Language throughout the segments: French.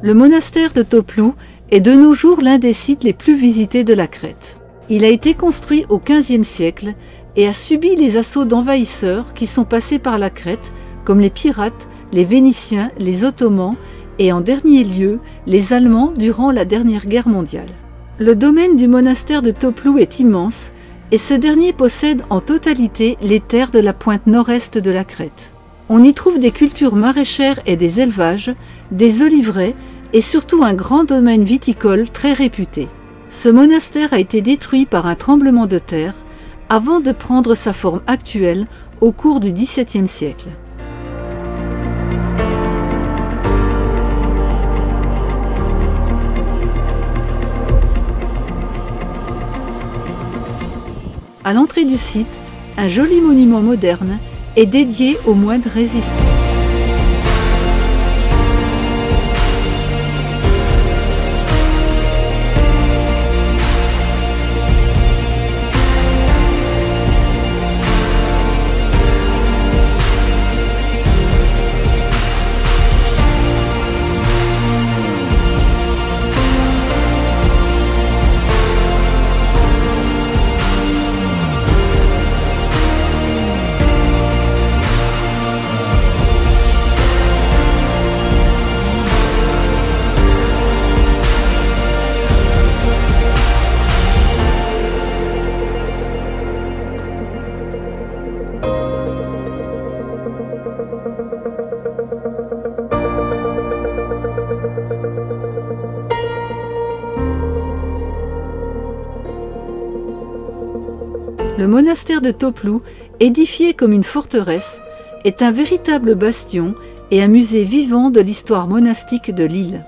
Le monastère de Toplu est de nos jours l'un des sites les plus visités de la Crète. Il a été construit au XVe siècle et a subi les assauts d'envahisseurs qui sont passés par la Crète, comme les pirates, les Vénitiens, les Ottomans et en dernier lieu, les Allemands durant la dernière guerre mondiale. Le domaine du monastère de Toplu est immense et ce dernier possède en totalité les terres de la pointe nord-est de la Crète. On y trouve des cultures maraîchères et des élevages, des oliveraies et surtout un grand domaine viticole très réputé. Ce monastère a été détruit par un tremblement de terre avant de prendre sa forme actuelle au cours du XVIIe siècle. À l'entrée du site, un joli monument moderne est dédié aux moines résistants. Le monastère de Toplu, édifié comme une forteresse, est un véritable bastion et un musée vivant de l'histoire monastique de l'île.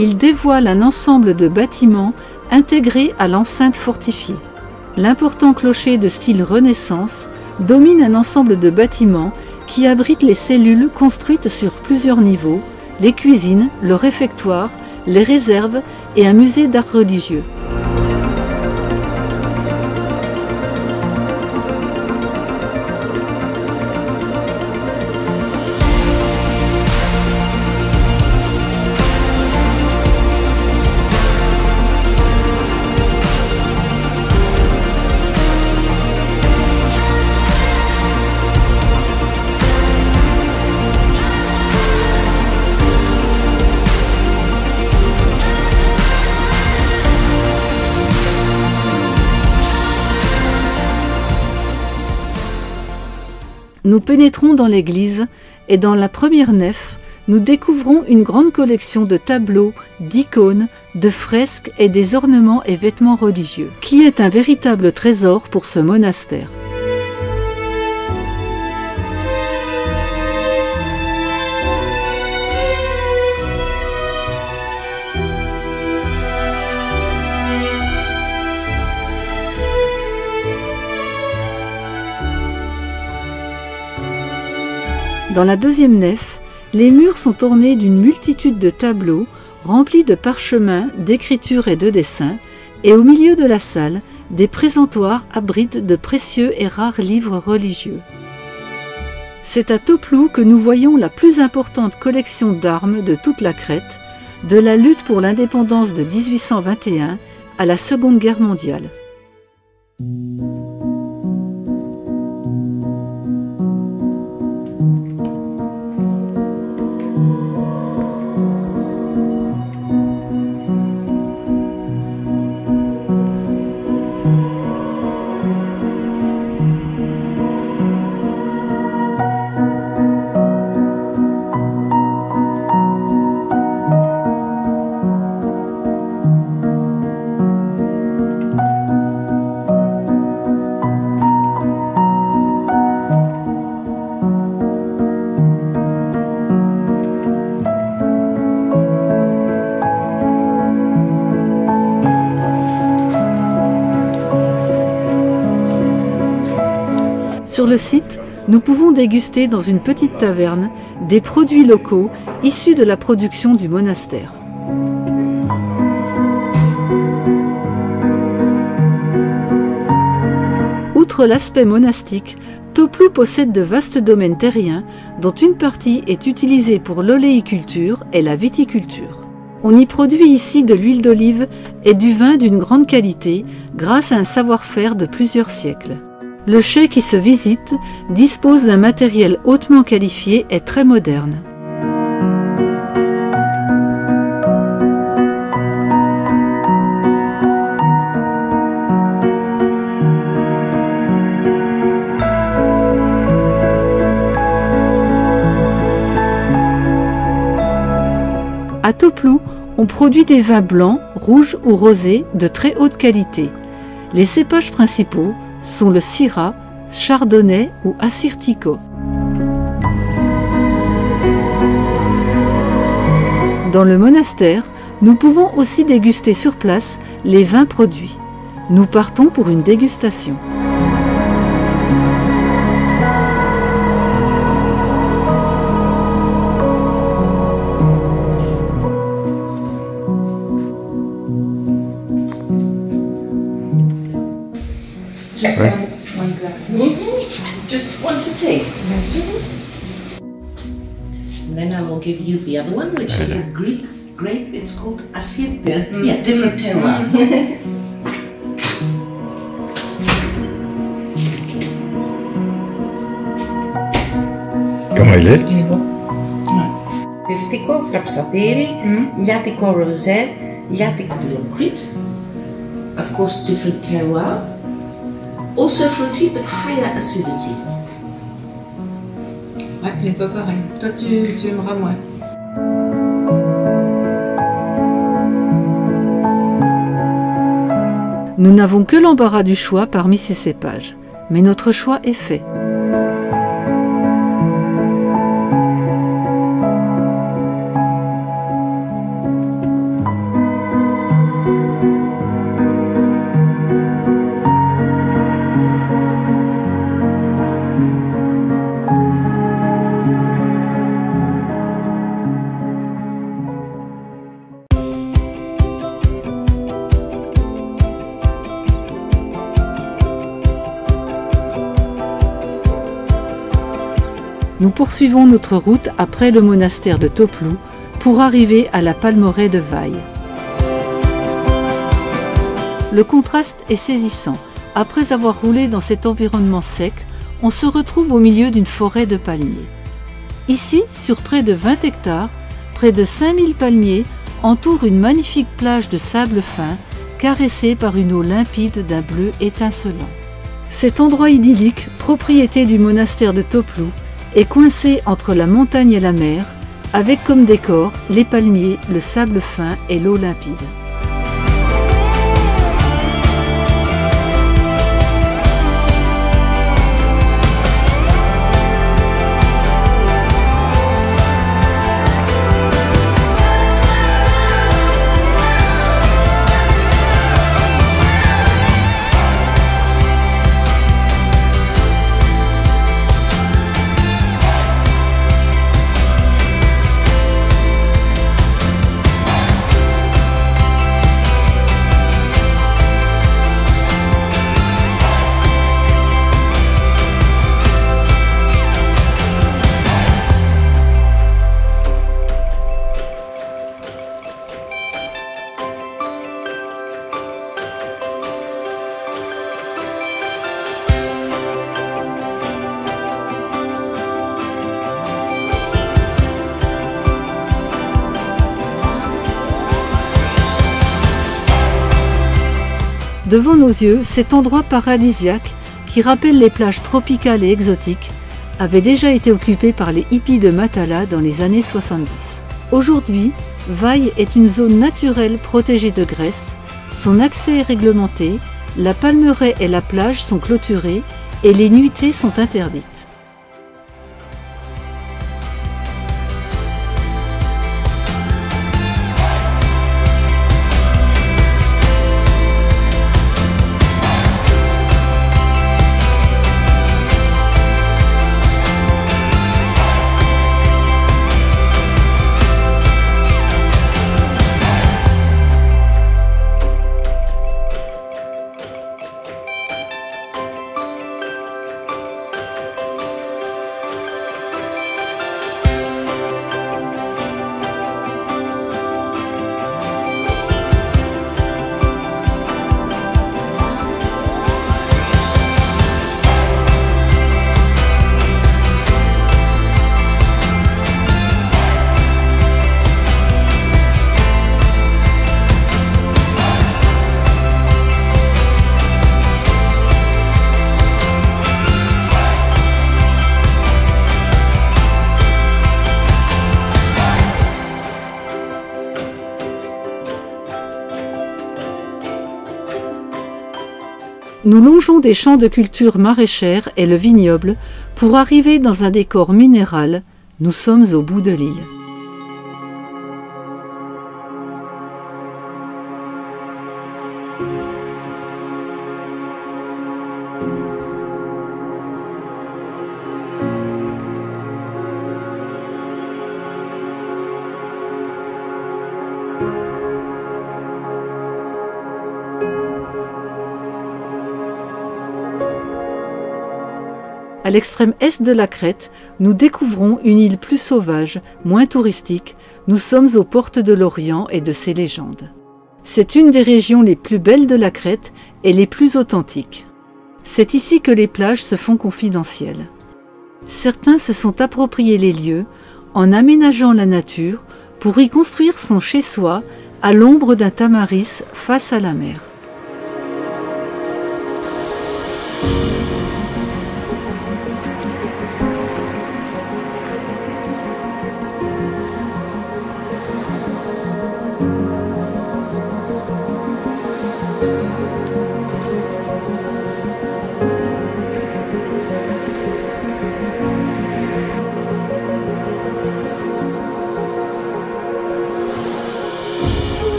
Il dévoile un ensemble de bâtiments intégrés à l'enceinte fortifiée. L'important clocher de style Renaissance domine un ensemble de bâtiments qui abritent les cellules construites sur plusieurs niveaux, les cuisines, le réfectoire, les réserves et un musée d'art religieux. Nous pénétrons dans l'église et dans la première nef, nous découvrons une grande collection de tableaux, d'icônes, de fresques et des ornements et vêtements religieux, qui est un véritable trésor pour ce monastère. Dans la deuxième nef, les murs sont ornés d'une multitude de tableaux remplis de parchemins, d'écritures et de dessins, et au milieu de la salle, des présentoirs abritent de précieux et rares livres religieux. C'est à Toplu que nous voyons la plus importante collection d'armes de toute la Crète, de la lutte pour l'indépendance de 1821 à la Seconde Guerre mondiale. Sur le site, nous pouvons déguster dans une petite taverne des produits locaux issus de la production du monastère. Outre l'aspect monastique, Toplu possède de vastes domaines terriens dont une partie est utilisée pour l'oléiculture et la viticulture. On y produit ici de l'huile d'olive et du vin d'une grande qualité grâce à un savoir-faire de plusieurs siècles. Le chai qui se visite dispose d'un matériel hautement qualifié et très moderne. À Toplu, on produit des vins blancs, rouges ou rosés de très haute qualité. Les cépages principaux sont le Syrah, Chardonnay ou Assyrtiko. Dans le monastère, nous pouvons aussi déguster sur place les vins produits. Nous partons pour une dégustation. Just one glass. Just one to taste. And then I will give you the other one, which is a Greek grape. It's called Assyrtiko. Yeah, different terroir. Comment il est? Il est bon. Assyrtiko, Thrapsaperi, Liatico Rosé, Liatico de Crete. Of course, different terroir. Also fruity, but higher acidity. Ouais, il n'est pas pareil. Toi, tu aimeras moins. Nous n'avons que l'embarras du choix parmi ces cépages, mais notre choix est fait. Nous poursuivons notre route après le monastère de Toplu pour arriver à la palmeraie de Vai. Le contraste est saisissant. Après avoir roulé dans cet environnement sec, on se retrouve au milieu d'une forêt de palmiers. Ici, sur près de 20 hectares, près de 5000 palmiers entourent une magnifique plage de sable fin, caressée par une eau limpide d'un bleu étincelant. Cet endroit idyllique, propriété du monastère de Toplu, est coincé entre la montagne et la mer, avec comme décor les palmiers, le sable fin et l'eau limpide. Devant nos yeux, cet endroit paradisiaque, qui rappelle les plages tropicales et exotiques, avait déjà été occupé par les hippies de Matala dans les années 70. Aujourd'hui, Vai est une zone naturelle protégée de Grèce, son accès est réglementé, la palmeraie et la plage sont clôturées et les nuitées sont interdites. Nous longeons des champs de culture maraîchère et le vignoble pour arriver dans un décor minéral. Nous sommes au bout de l'île. À l'extrême est de la Crète, nous découvrons une île plus sauvage, moins touristique. Nous sommes aux portes de l'Orient et de ses légendes. C'est une des régions les plus belles de la Crète et les plus authentiques. C'est ici que les plages se font confidentielles. Certains se sont appropriés les lieux en aménageant la nature pour y construire son chez-soi à l'ombre d'un tamaris face à la mer.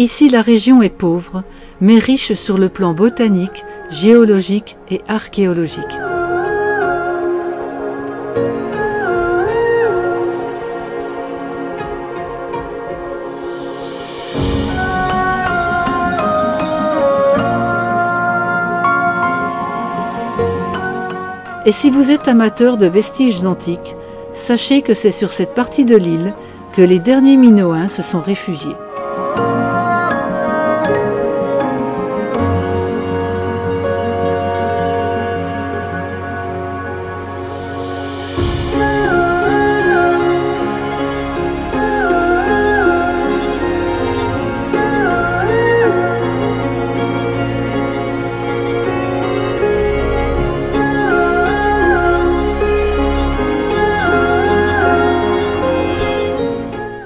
Ici, la région est pauvre, mais riche sur le plan botanique, géologique et archéologique. Et si vous êtes amateur de vestiges antiques, sachez que c'est sur cette partie de l'île que les derniers Minoens se sont réfugiés.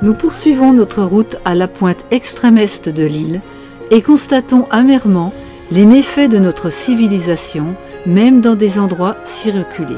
Nous poursuivons notre route à la pointe extrême-est de l'île et constatons amèrement les méfaits de notre civilisation, même dans des endroits si reculés.